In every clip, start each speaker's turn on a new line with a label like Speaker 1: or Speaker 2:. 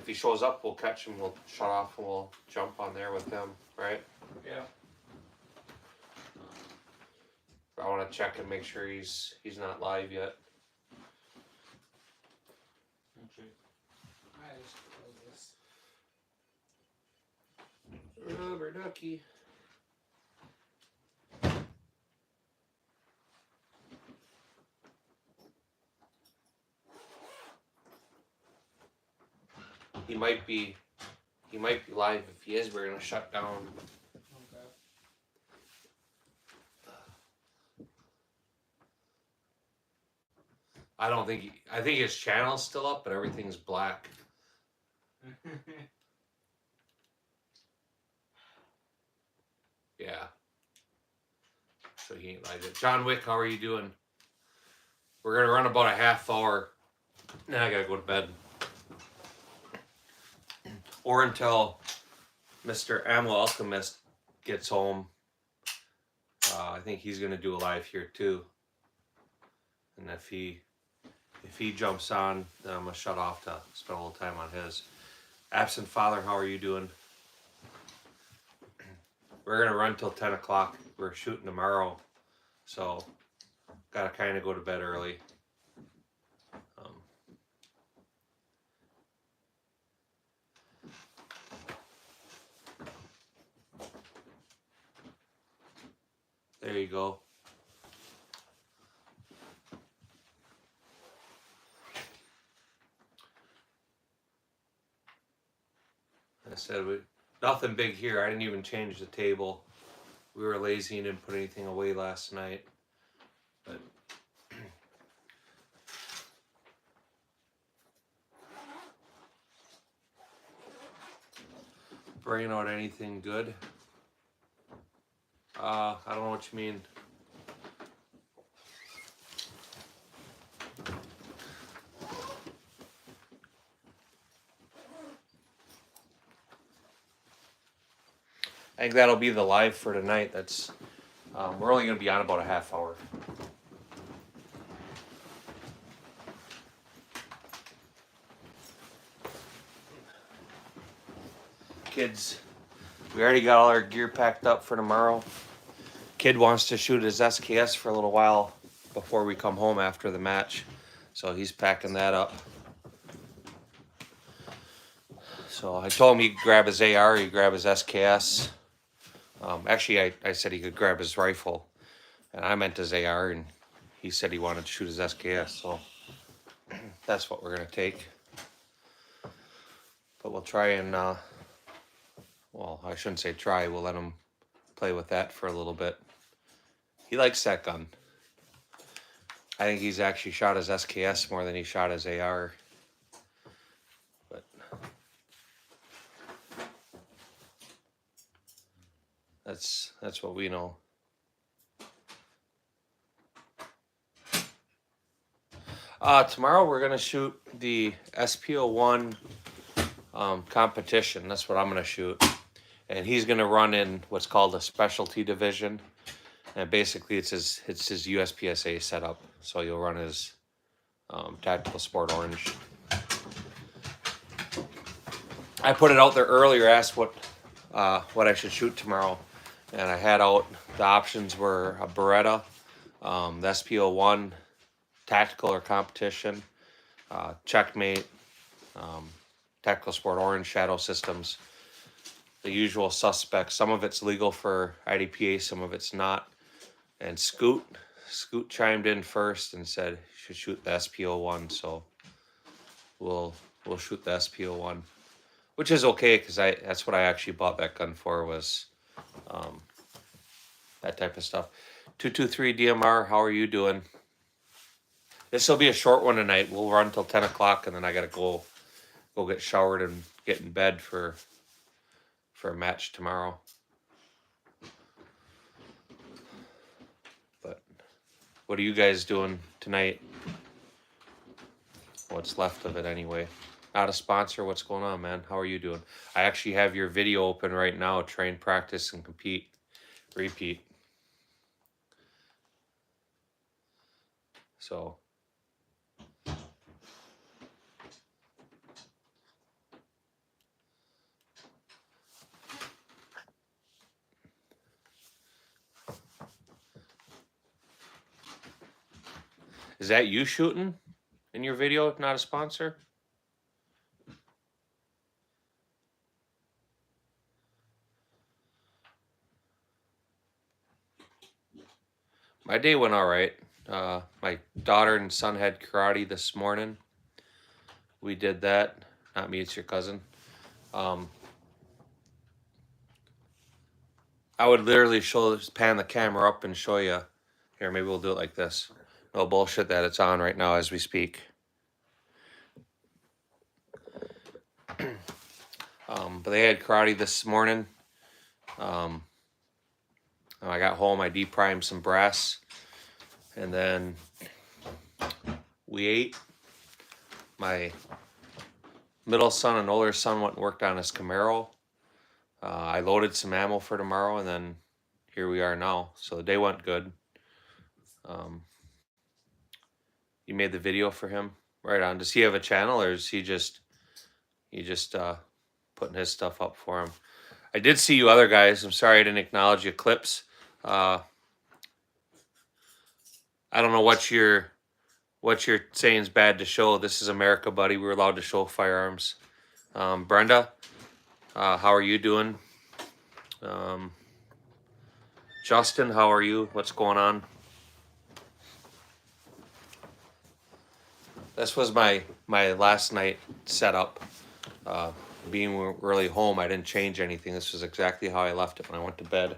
Speaker 1: if he shows up, we'll catch him, we'll shut off, and we'll jump on there with him, right?
Speaker 2: Yeah.
Speaker 1: I want to check and make sure he's not live yet.
Speaker 2: Okay. I just close this.
Speaker 1: Rubber ducky. He might be live. If he is, we're gonna shut down.
Speaker 2: Okay.
Speaker 1: I think his channel's still up, but everything's black. Yeah. So he ain't live yet. John Wick, how are you doing? We're gonna run about a half hour. Now I gotta go to bed. Or until Mr. Ammo Alchemist gets home. I think he's gonna do a live here too. And if he jumps on, then I'm gonna shut off to spend a little time on his. Absent Father, how are you doing? We're gonna run till 10 o'clock. We're shooting tomorrow, so gotta kind of go to bed early. There you go. I said, nothing big here. I didn't even change the table. We were lazy and didn't put anything away last night. But bringing out anything good? I don't know what you mean. I think that'll be the live for tonight. That's we're only going to be on about a half hour. Kids, we already got all our gear packed up for tomorrow. Kid wants to shoot his SKS for a little while before we come home after the match, so he's packing that up. So I told him he'd grab his AR, he'd grab his SKS. Actually, I said he could grab his rifle, and I meant his AR, and he said he wanted to shoot his SKS, so that's what we're going to take. But we'll try and, well, I shouldn't say try, we'll let him play with that for a little bit. He likes that gun. I think he's actually shot his SKS more than he shot his AR. But that's what we know. Tomorrow we're gonna shoot the SPO1 competition. That's what I'm gonna shoot, and he's gonna run in what's called a specialty division, and basically it's his USPSA setup. So you'll run his tactical sport orange. I put it out there earlier, asked what I should shoot tomorrow, and I had out the options were a Beretta, the SPO1, tactical or competition, checkmate, tactical sport orange, shadow systems, the usual suspects. Some of it's legal for IDPA, some of it's not. And Scoot chimed in first and said you should shoot the SPO1, so we'll shoot the SPO1, which is okay because that's what I actually bought that gun for, was that type of stuff. 223 DMR, how are you doing? This will be a short one tonight. We'll run till 10 o'clock, and then I gotta go get showered and get in bed for a match tomorrow. But what are you guys doing tonight? What's left of it anyway. Not a sponsor. What's going on, man? How are you doing? I actually have your video open right now. Train, practice, and compete. Repeat. So Is that you shooting in your video, not a sponsor? My day went all right. My daughter and son had karate this morning. We did that. Not me, it's your cousin. I would literally pan the camera up and show you. Here, maybe we'll do it like this. No bullshit that it's on right now as we speak. But they had karate this morning. When I got home, I deprimed some brass, and then we ate. My middle son and older son went and worked on his Camaro. I loaded some ammo for tomorrow, and then here we are now. So the day went good. You made the video for him? Right on. Does he have a channel, or is he just putting his stuff up for him? I did see you other guys. I'm sorry I didn't acknowledge your clips. I don't know what you're saying is bad to show. This is America, buddy. We're allowed to show firearms. Brenda, how are you doing? Justin, how are you? What's going on? This was my last night setup. Being really home, I didn't change anything. This was exactly how I left it when I went to bed.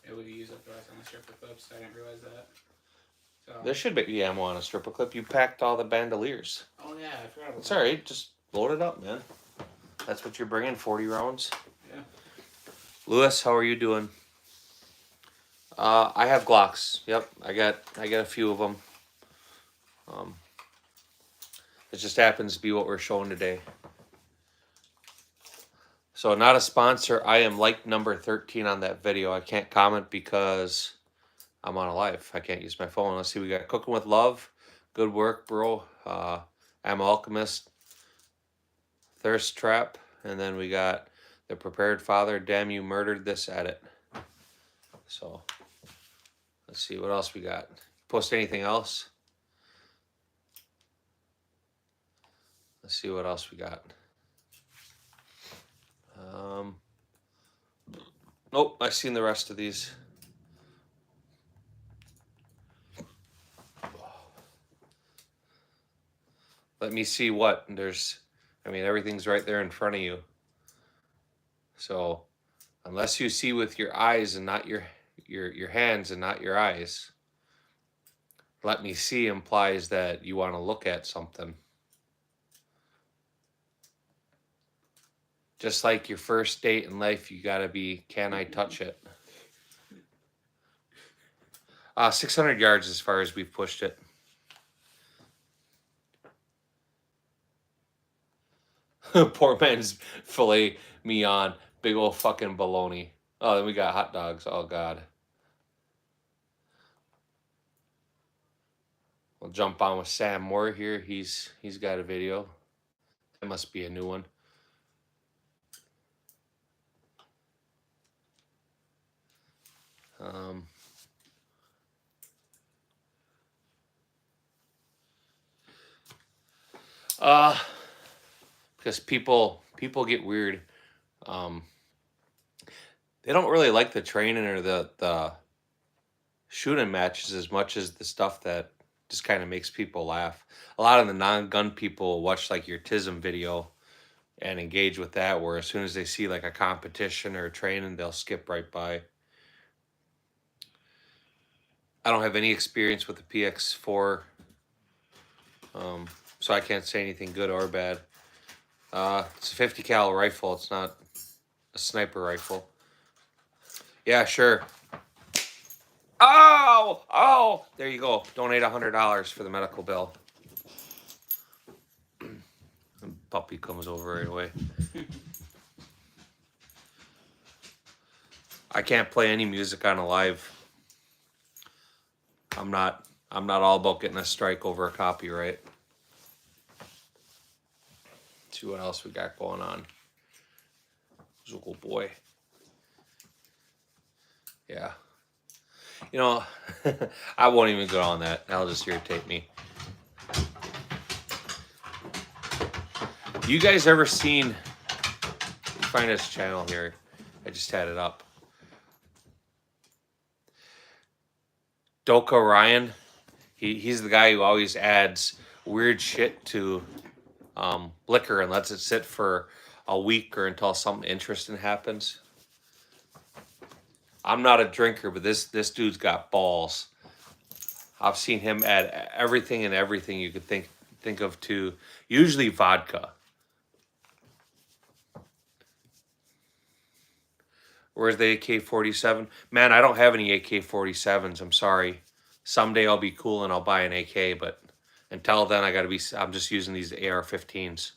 Speaker 2: Yeah, we could use it for us on the stripper clips. I didn't realize that. So.
Speaker 1: There should be ammo on a stripper clip. You packed all the bandoliers.
Speaker 2: Oh yeah, I forgot about
Speaker 1: It's
Speaker 2: that.
Speaker 1: all right. Just load it up, man. That's what you're bringing, 40 rounds.
Speaker 2: Yeah.
Speaker 1: Lewis, how are you doing? I have Glocks. Yep, I got a few of them. It just happens to be what we're showing today. So not a sponsor. I am like number 13 on that video. I can't comment because I'm on a live. I can't use my phone. Let's see. We got Cooking with Love. Good work, bro. I'm Alchemist. Thirst Trap. And then we got The Prepared Father. Damn, you murdered this edit. So let's see what else we got. Post anything else? Let's see what else we got. Nope, I've seen the rest of these. Let me see what everything's right there in front of you. So unless you see with your eyes and not your hands and not your eyes, let me see implies that you want to look at something. Just like your first date in life, you gotta be, can I touch it? 600 yards as far as we've pushed it. Poor man's filet mignon, big old fucking bologna. Oh, then we got hot dogs. Oh God. We'll jump on with Sam Moore here. He's got a video. That must be a new one. Because people get weird. They don't really like the training or the shooting matches as much as the stuff that just kind of makes people laugh. A lot of the non-gun people watch like your TISM video and engage with that, where as soon as they see like a competition or a training, they'll skip right by. I don't have any experience with the PX4, so I can't say anything good or bad. It's a 50 cal rifle. It's not a sniper rifle. Yeah, sure. Oh! There you go. Donate $100 for the medical bill. And puppy comes over right away. I can't play any music on a live. I'm not all about getting a strike over a copyright. See what else we got going on. Zool boy. Yeah. You know, I won't even go on that. That'll just irritate me. You guys ever seen? Find his channel here. I just had it up. Doka Ryan. He's the guy who always adds weird shit to liquor and lets it sit for a week or until something interesting happens. I'm not a drinker, but this dude's got balls. I've seen him add everything and everything you could think of to usually vodka. Where's the AK-47? Man, I don't have any AK-47s. I'm sorry. Someday I'll be cool and I'll buy an AK, but until then I'm just using these AR-15s.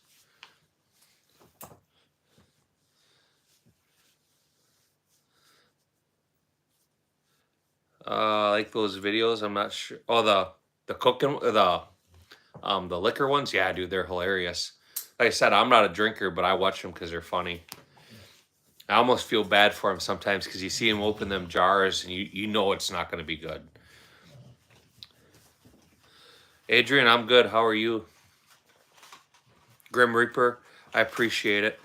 Speaker 1: I like those videos. I'm not sure. Oh, the cooking, the liquor ones. Yeah, dude, they're hilarious. Like I said, I'm not a drinker, but I watch them because they're funny. I almost feel bad for him sometimes because you see him open them jars and you know it's not going to be good. Adrian, I'm good. How are you? Grim Reaper, I appreciate it.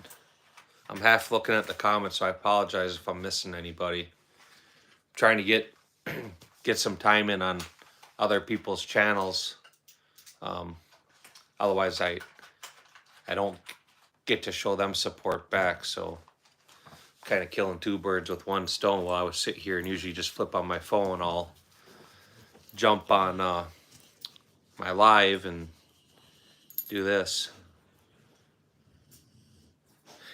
Speaker 1: I'm half looking at the comments, so I apologize if I'm missing anybody. I'm trying to get some time in on other people's channels. Otherwise, I don't get to show them support back, so kind of killing two birds with one stone. While I would sit here and usually just flip on my phone, I'll jump on my live and do this.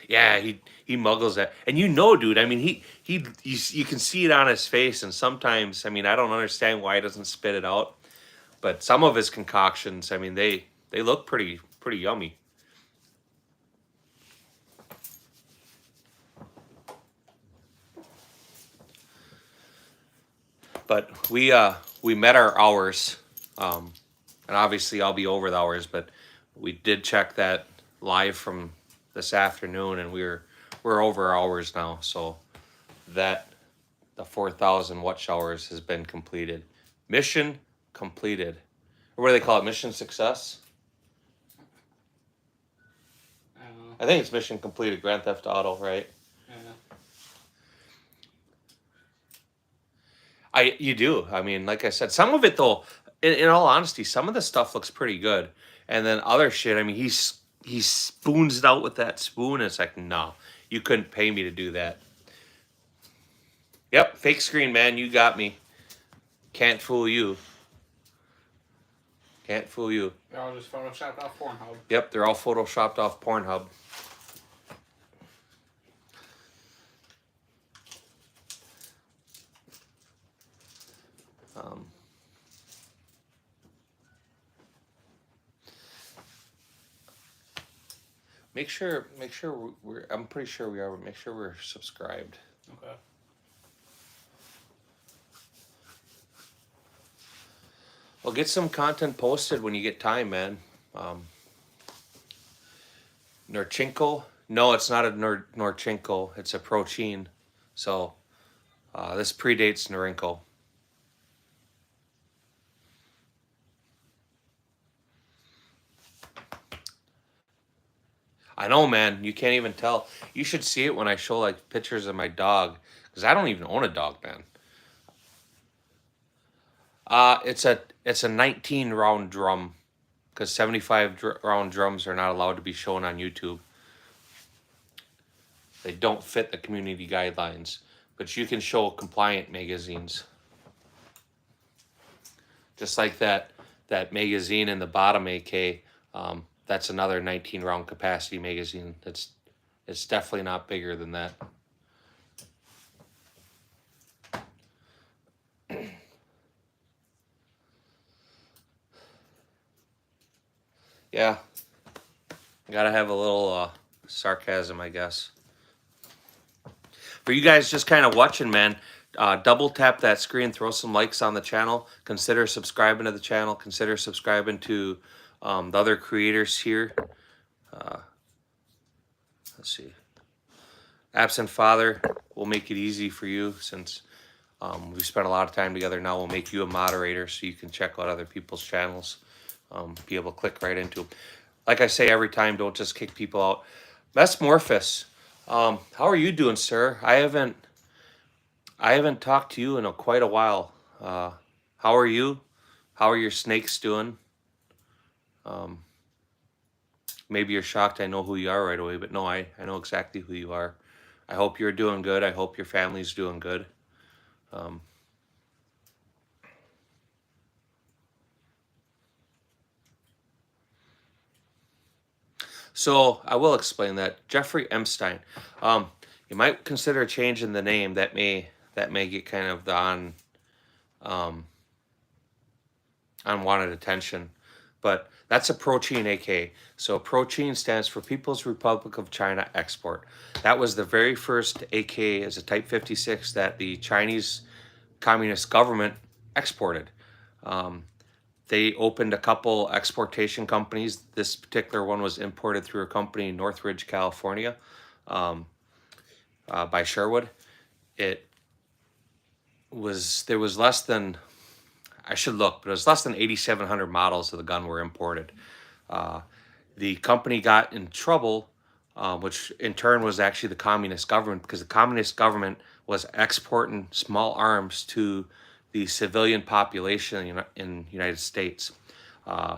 Speaker 1: Yeah, he muggles that, and you know, dude. I mean, you can see it on his face, and sometimes, I mean, I don't understand why he doesn't spit it out, but some of his concoctions, I mean, they look pretty yummy. But we met our hours, and obviously I'll be over the hours, but we did check that live from this afternoon, and we're over hours now, so that the 4,000 watch hours has been completed. Mission completed. Or what do they call it? Mission success?
Speaker 2: I don't know.
Speaker 1: I think it's mission completed. Grand Theft Auto, right?
Speaker 2: Yeah.
Speaker 1: You do. I mean, like I said, some of it though, in all honesty, some of the stuff looks pretty good, and then other shit. I mean, he spoons it out with that spoon. And it's like, no, you couldn't pay me to do that. Yep, fake screen, man. You got me. Can't fool you. Can't fool you.
Speaker 2: They're all just photoshopped off Pornhub.
Speaker 1: Yep, they're all photoshopped off Pornhub. Make sure we're. I'm pretty sure we are. Make sure we're subscribed.
Speaker 2: Okay.
Speaker 1: Well, get some content posted when you get time, man. Norchinko? No, it's not a Norchinko. It's a Prochin. So this predates Norinco. I know, man. You can't even tell. You should see it when I show like pictures of my dog, because I don't even own a dog, man. It's a 19 round drum, because 75 round drums are not allowed to be shown on YouTube. They don't fit the community guidelines, but you can show compliant magazines. Just like that magazine in the bottom AK. That's another 19 round capacity magazine. It's definitely not bigger than that. Yeah, gotta have a little sarcasm, I guess. For you guys just kind of watching, man, double tap that screen, throw some likes on the channel, consider subscribing to the channel, consider subscribing to the other creators here. Let's see. Absent Father will make it easy for you, since we spent a lot of time together. Now we'll make you a moderator so you can check out other people's channels, be able to click right into them. like I say every time, don't just kick people out. Mesmorphous, how are you doing, sir? I haven't talked to you in quite a while. How are you? How are your snakes doing? Um, Maybe you're shocked I know who you are right away, but no, I know exactly who you are. I hope you're doing good. I hope your family's doing good. Um, so I will explain that. Jeffrey Epstein. You might consider changing the name. That may get kind of the um, unwanted attention, but that's a Prochin AK. So Prochin stands for People's Republic of China Export. That was the very first AK as a Type 56 that the Chinese Communist government exported. Um, they opened a couple exportation companies. This particular one was imported through a company in Northridge, California, um, by Sherwood. It there was less than, I should look, but it was less than 8,700 models of the gun were imported. Uh, the company got in trouble, which in turn was actually the communist government, because the communist government was exporting small arms to the civilian population in the United States. Uh,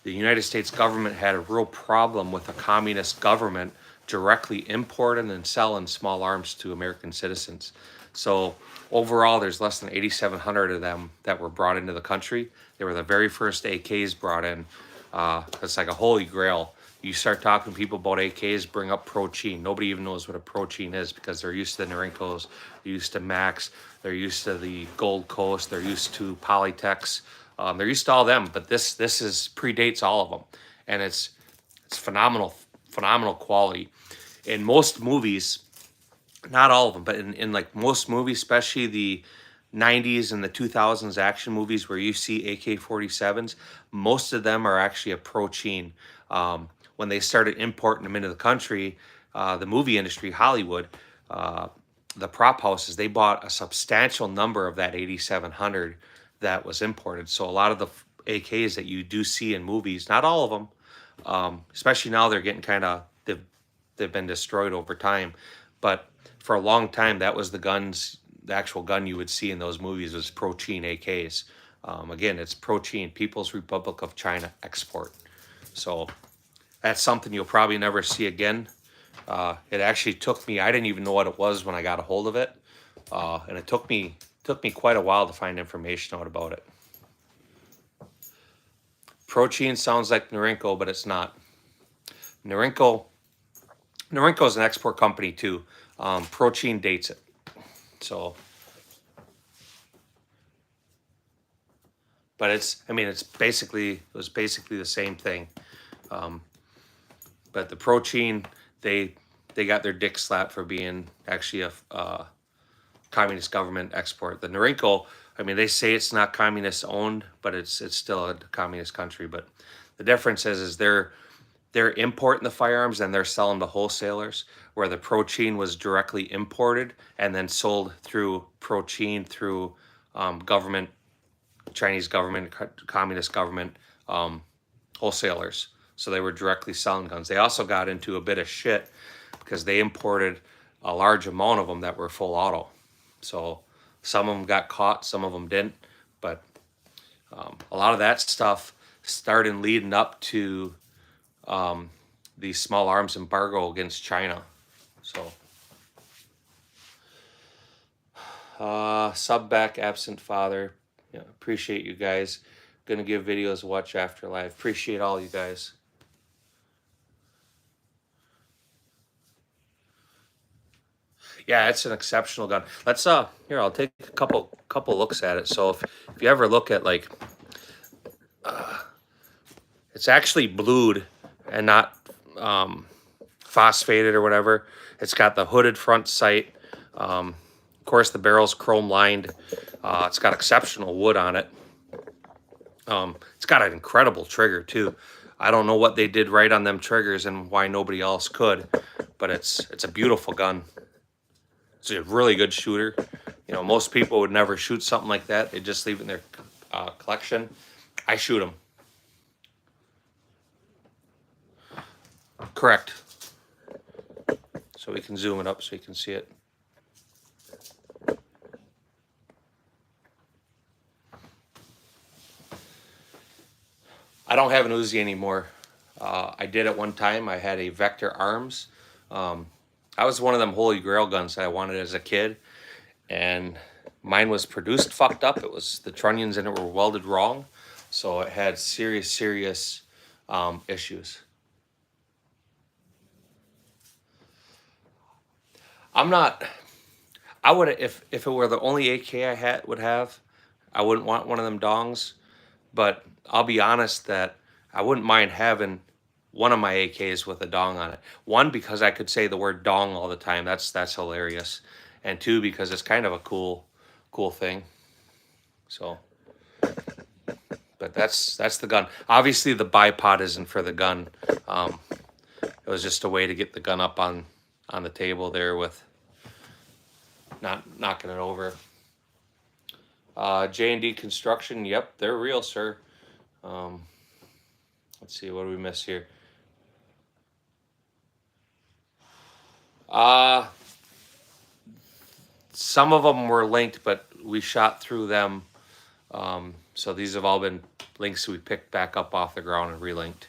Speaker 1: the United States government had a real problem with a communist government directly importing and selling small arms to American citizens. So overall, there's less than 8,700 of them that were brought into the country. They were the very first AKs brought in. It's like a holy grail. You start talking to people about AKs, bring up Prochin. Nobody even knows what a Prochin is because they're used to the Norinkos, they're used to Max, they're used to the Gold Coast, they're used to Polytex. They're used to all them, but this predates all of them, and it's phenomenal quality. In most movies, not all of them, but in like most movies, especially the 90s and the 2000s action movies where you see AK-47s, most of them are actually a Prochin. When they started importing them into the country, the movie industry, Hollywood, the prop houses, they bought a substantial number of that 8700 that was imported. So a lot of the AKs that you do see in movies, not all of them, especially now they're getting kind of, they've been destroyed over time. But for a long time, that was the actual gun you would see in those movies was Prochin AKs. Again, it's Prochin, People's Republic of China Export. So that's something you'll probably never see again. It actually took me, I didn't even know what it was when I got a hold of it. And it took me quite a while to find information out about it. Prochin sounds like Norinco, but it's not. Norinco is an export company too. Prochin dates it. So, but it was basically the same thing. But the Prochin, they got their dick slapped for being actually a communist government export. The Norinco, they say it's not communist owned, but it's still a communist country. But the difference is they're importing the firearms and they're selling to wholesalers, where the Prochin was directly imported and then sold through Prochin through Chinese government, communist government wholesalers. So they were directly selling guns. They also got into a bit of shit because they imported a large amount of them that were full auto. So some of them got caught, some of them didn't. But a lot of that stuff started leading up to the small arms embargo against China. So sub back, absent father. Yeah, appreciate you guys. Gonna give videos to watch after live. Appreciate all you guys. Yeah, it's an exceptional gun. Let's here, I'll take a couple looks at it. So if you ever look at like it's actually blued and not phosphated or whatever. It's got the hooded front sight. Of course, the barrel's chrome lined. It's got exceptional wood on it. It's got an incredible trigger too. I don't know what they did right on them triggers and why nobody else could, but it's a beautiful gun. It's a really good shooter. You know, most people would never shoot something like that. They just leave it in their collection. I shoot them. Correct. So we can zoom it up so you can see it. I don't have an Uzi anymore. I did at one time. I had a Vector Arms. I was one of them holy grail guns that I wanted as a kid, and mine was produced fucked up. It was the trunnions in it were welded wrong, so it had serious issues. I'm not. I would if it were the only AK I would have, I wouldn't want one of them dongs. But I'll be honest that I wouldn't mind having one of my AKs with a dong on it. One, because I could say the word dong all the time. That's hilarious. And two, because it's kind of a cool thing. So, but that's the gun. Obviously, the bipod isn't for the gun. It was just a way to get the gun up on the table there with not knocking it over. J&D Construction, yep, they're real, sir. Let's see, what do we miss here? Some of them were linked, but we shot through them. So these have all been links we picked back up off the ground and relinked.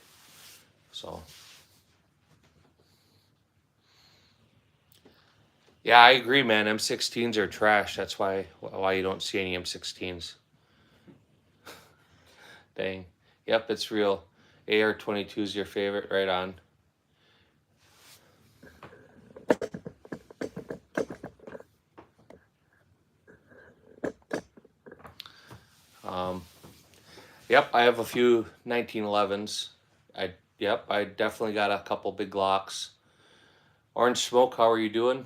Speaker 1: So. Yeah, I agree, man. M16s are trash. That's why you don't see any M16s. Dang. Yep, it's real. AR-22 is your favorite, right on. Yep, I have a few 1911s. I definitely got a couple big Glocks. Orange Smoke, how are you doing?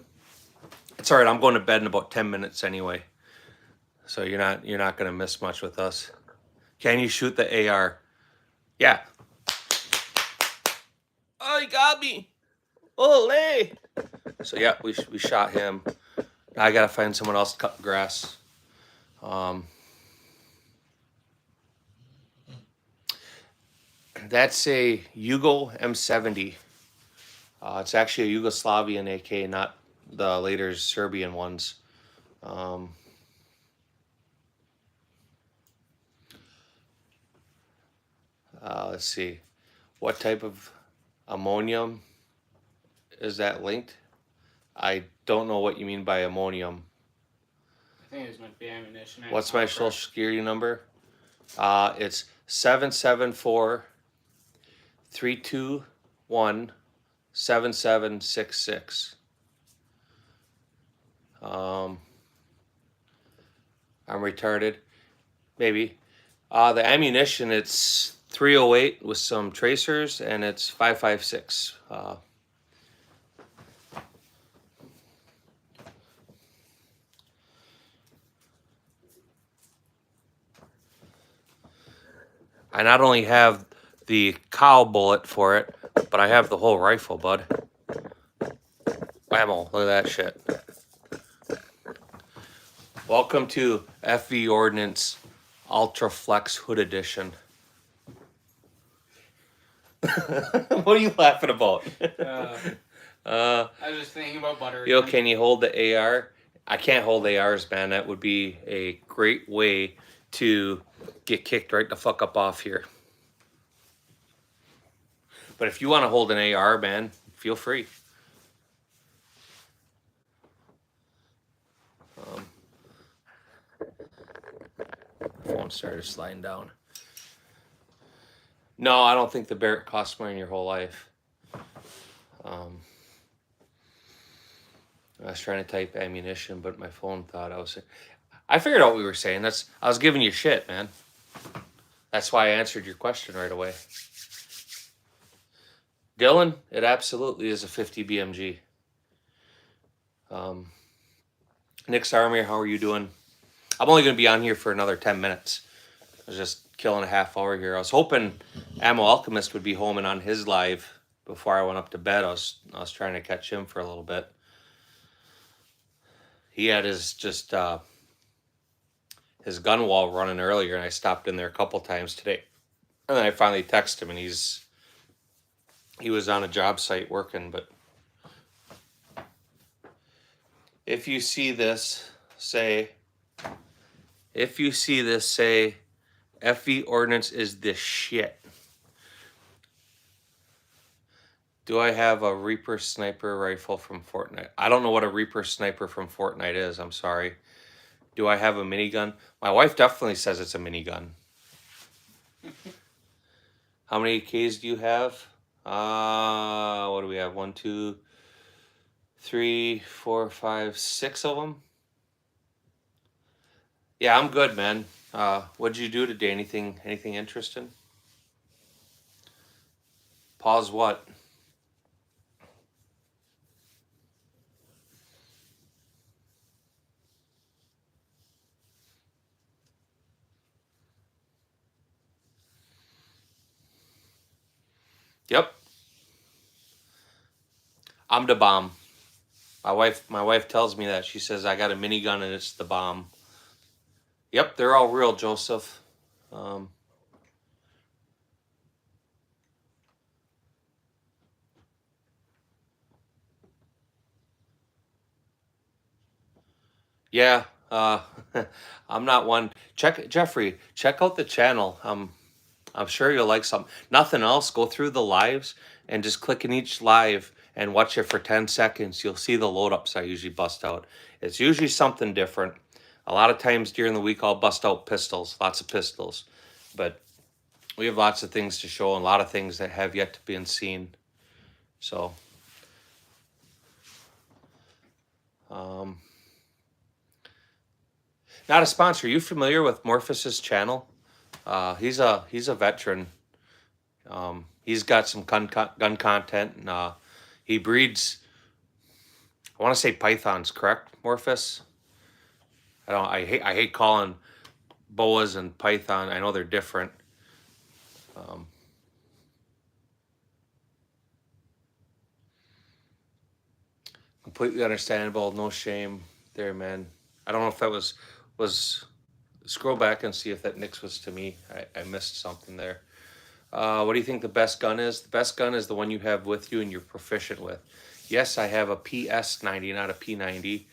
Speaker 1: It's all right. I'm going to bed in about 10 minutes anyway, so you're not gonna miss much with us. Can you shoot the AR? Yeah. Oh, he got me. Ole. So yeah, we shot him. I gotta find someone else to cut the grass. That's a Yugo M70. It's actually a Yugoslavian AK, not the later Serbian ones. Let's see. What type of ammonium is that linked? I don't know what you mean by ammonium.
Speaker 2: I think it might be ammunition.
Speaker 1: What's my social security number? It's 774-321-7766. I'm retarded. Maybe. The ammunition, it's 308 with some tracers, and it's 556. I not only have the cow bullet for it, but I have the whole rifle, bud. Whammo, look at that shit. Welcome to FV Ordnance Ultra Flex Hood Edition. What are you laughing about?
Speaker 2: I was just thinking about butter.
Speaker 1: Yo, can you hold the AR? I can't hold ARs, man. That would be a great way to get kicked right the fuck up off here. But if you want to hold an AR, man, feel free. Phone started sliding down. No, I don't think the Barrett costs more in your whole life. I was trying to type ammunition, but my phone thought I figured out what we were saying. I was giving you shit, man. That's why I answered your question right away. Dylan, it absolutely is a 50 BMG. Nick's Army, how are you doing? I'm only going to be on here for another 10 minutes. I was just killing a half hour here. I was hoping Ammo Alchemist would be home and on his live before I went up to bed. I was trying to catch him for a little bit. He had his gun wall running earlier, and I stopped in there a couple times today. And then I finally texted him, and he's He was on a job site working, but if you see this, say, FV Ordnance is the shit. Do I have a Reaper sniper rifle from Fortnite? I don't know what a Reaper sniper from Fortnite is. I'm sorry. Do I have a minigun? My wife definitely says it's a minigun. How many Ks do you have? What do we have? 1, 2, 3, 4, 5, 6 of them. Yeah, I'm good, man. What'd you do today? Anything interesting? Pause what? Yep. I'm the bomb. My wife tells me that. She says I got a minigun and it's the bomb. Yep, they're all real, Joseph. Yeah, I'm not one. Jeffrey, check out the channel. I'm sure you'll like something. Nothing else, go through the lives and just click in each live and watch it for 10 seconds. You'll see the load ups I usually bust out. It's usually something different. A lot of times during the week, I'll bust out pistols, lots of pistols. But we have lots of things to show and a lot of things that have yet to be seen. So, not a sponsor. Are you familiar with Morphus's channel? He's a veteran. He's got some gun content, and he breeds. I want to say pythons, correct, Morphus? I hate calling boas and python. I know they're different. Completely understandable. No shame there, man. I don't know if that was. Scroll back and see if that Nix was to me. I missed something there. What do you think the best gun is? The best gun is the one you have with you and you're proficient with. Yes, I have a PS90, not a P90.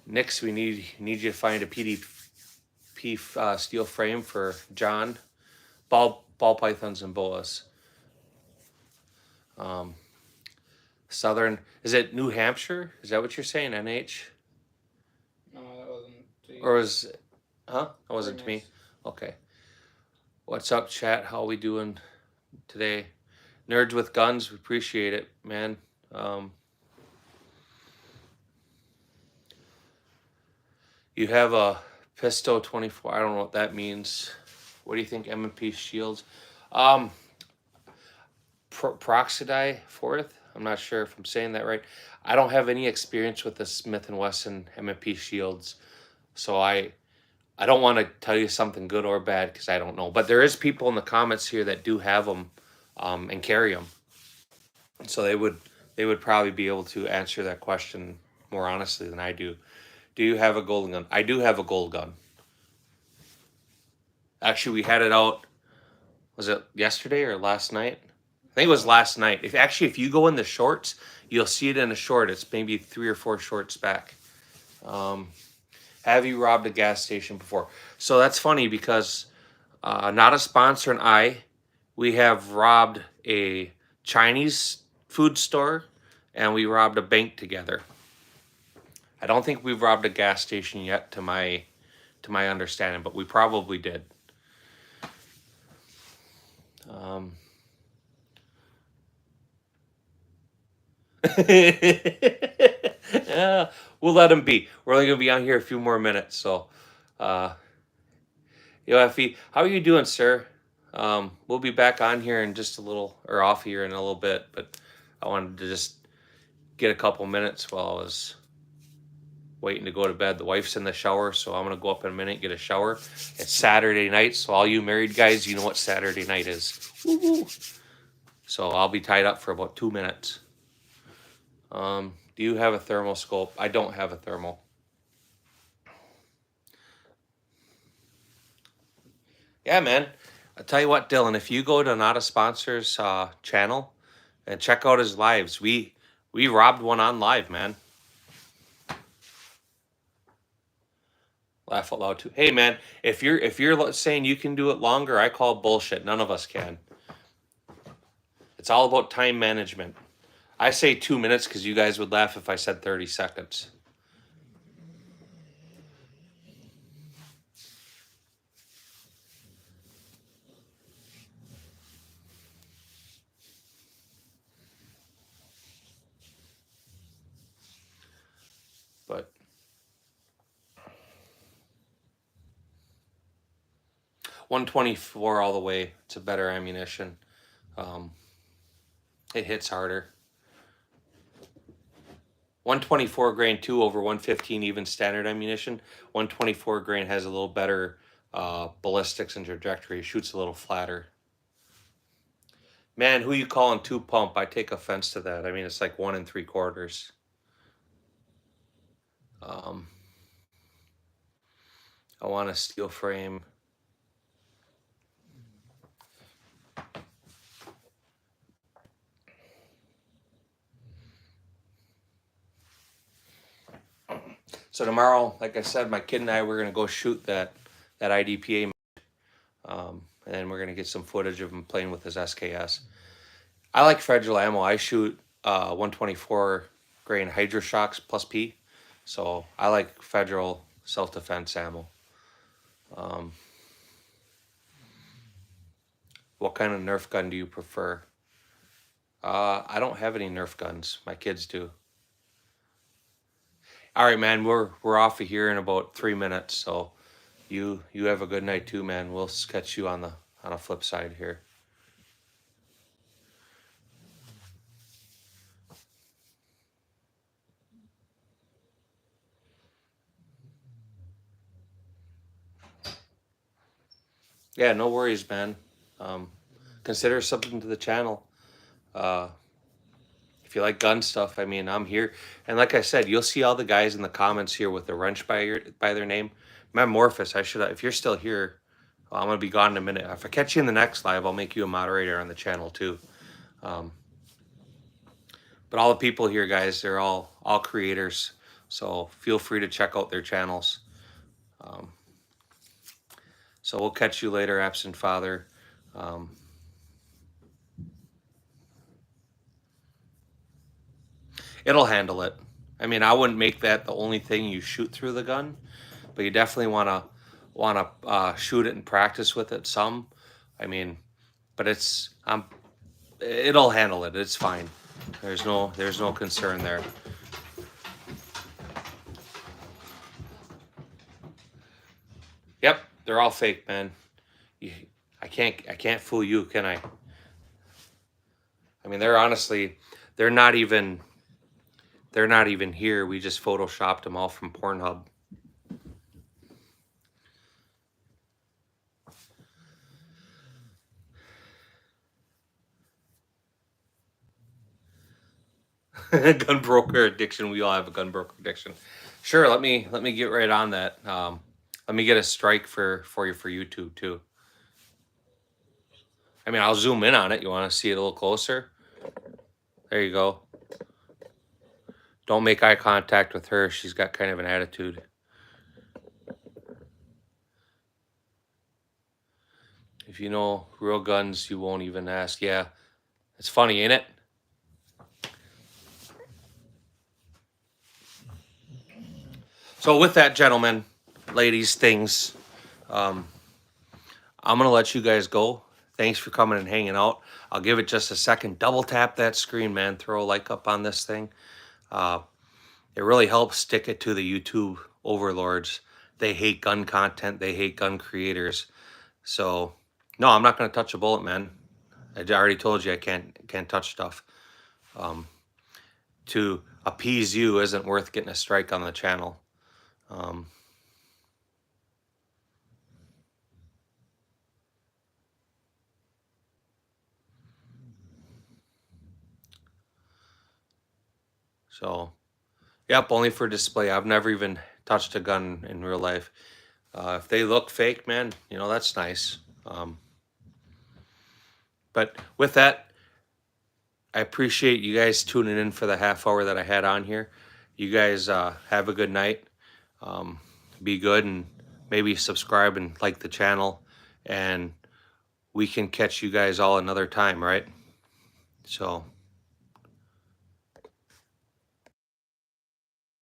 Speaker 1: Nix, we need you to find a PDP steel frame for John. Ball pythons and boas. Southern, is it New Hampshire? Is that what you're saying, NH?
Speaker 2: No, that wasn't to you.
Speaker 1: Or was it, huh? That wasn't to
Speaker 2: Very
Speaker 1: me.
Speaker 2: nice.
Speaker 1: Okay. What's up, chat? How we doing today? Nerds with guns, we appreciate it, man. You have a Pisto 24. I don't know what that means. What do you think, M&P shields? Proxidai 4th. I'm not sure if I'm saying that right. I don't have any experience with the Smith & Wesson M&P shields, so I don't want to tell you something good or bad because I don't know. But there is people in the comments here that do have them and carry them, so they would probably be able to answer that question more honestly than I do. Do you have a golden gun? I do have a gold gun. Actually, we had it out. Was it yesterday or last night? I think it was last night. If you go in the shorts, you'll see it in a short. It's maybe 3 or 4 shorts back. Have you robbed a gas station before? So that's funny because not a sponsor and we have robbed a Chinese food store and we robbed a bank together. I don't think we've robbed a gas station yet to my understanding, but we probably did. Yeah, we'll let him be. We're only gonna be on here a few more minutes, so Effie, how are you doing, sir? We'll be back on here in just a little, or off here in a little bit, but I wanted to just get a couple minutes while I was waiting to go to bed. The wife's in the shower, so I'm gonna go up in a minute and get a shower. It's Saturday night, so all you married guys, you know what Saturday night is. Woo-hoo. So I'll be tied up for about 2 minutes. Do you have a thermal scope? I don't have a thermal. Yeah, man. I tell you what, Dylan, if you go to Not a Sponsor's channel and check out his lives, we robbed one on live, man. Laugh out loud too. Hey, man, if you're saying you can do it longer, I call bullshit. None of us can. It's all about time management. I say 2 minutes because you guys would laugh if I said 30 seconds. But 124 all the way. It's a better ammunition. It hits harder. 124 grain 2 over 115 even standard ammunition. 124 grain has a little better ballistics and trajectory. It shoots a little flatter. Man, who you calling 2 pump? I take offense to that. I mean, it's like 1 3/4. I want a steel frame. So tomorrow, like I said, my kid and I, we're going to go shoot that IDPA. And we're going to get some footage of him playing with his SKS. I like fragile ammo. I shoot 124 grain Hydroshocks plus P. So I like federal self-defense ammo. What kind of Nerf gun do you prefer? I don't have any Nerf guns. My kids do. All right, man. We're off of here in about 3 minutes. So you have a good night too, man. We'll catch you on a flip side here. Yeah, no worries, man. Consider something to the channel. If you like gun stuff, I mean, I'm here. And like I said, you'll see all the guys in the comments here with the wrench by their name. Metamorphosis, if you're still here, I'm going to be gone in a minute. If I catch you in the next live, I'll make you a moderator on the channel too. But all the people here, guys, they're all creators. So feel free to check out their channels. So we'll catch you later, absent father. It'll handle it. I mean, I wouldn't make that the only thing you shoot through the gun, but you definitely want to shoot it and practice with it some. I mean, but it'll handle it. It's fine. There's no concern there. Yep, they're all fake, man. I can't fool you, can I? I mean, they're not even here. We just photoshopped them all from Pornhub. Gun broker addiction. We all have a gun broker addiction. Sure, let me get right on that. Let me get a strike for you for YouTube too. I mean, I'll zoom in on it. You want to see it a little closer? There you go. Don't make eye contact with her. She's got kind of an attitude. If you know real guns, you won't even ask. Yeah, it's funny, ain't it? So with that, gentlemen, ladies, things, I'm going to let you guys go. Thanks for coming and hanging out. I'll give it just a second. Double tap that screen, man. Throw a like up on this thing. It really helps stick it to the YouTube overlords. They hate gun content. They hate gun creators. So, no, I'm not going to touch a bullet, man. I already told you I can't touch stuff. To appease you isn't worth getting a strike on the channel. So, yep, only for display. I've never even touched a gun in real life. If they look fake, man, that's nice. But with that, I appreciate you guys tuning in for the half hour that I had on here. You guys have a good night. Be good, and maybe subscribe and like the channel, and we can catch you guys all another time, right? So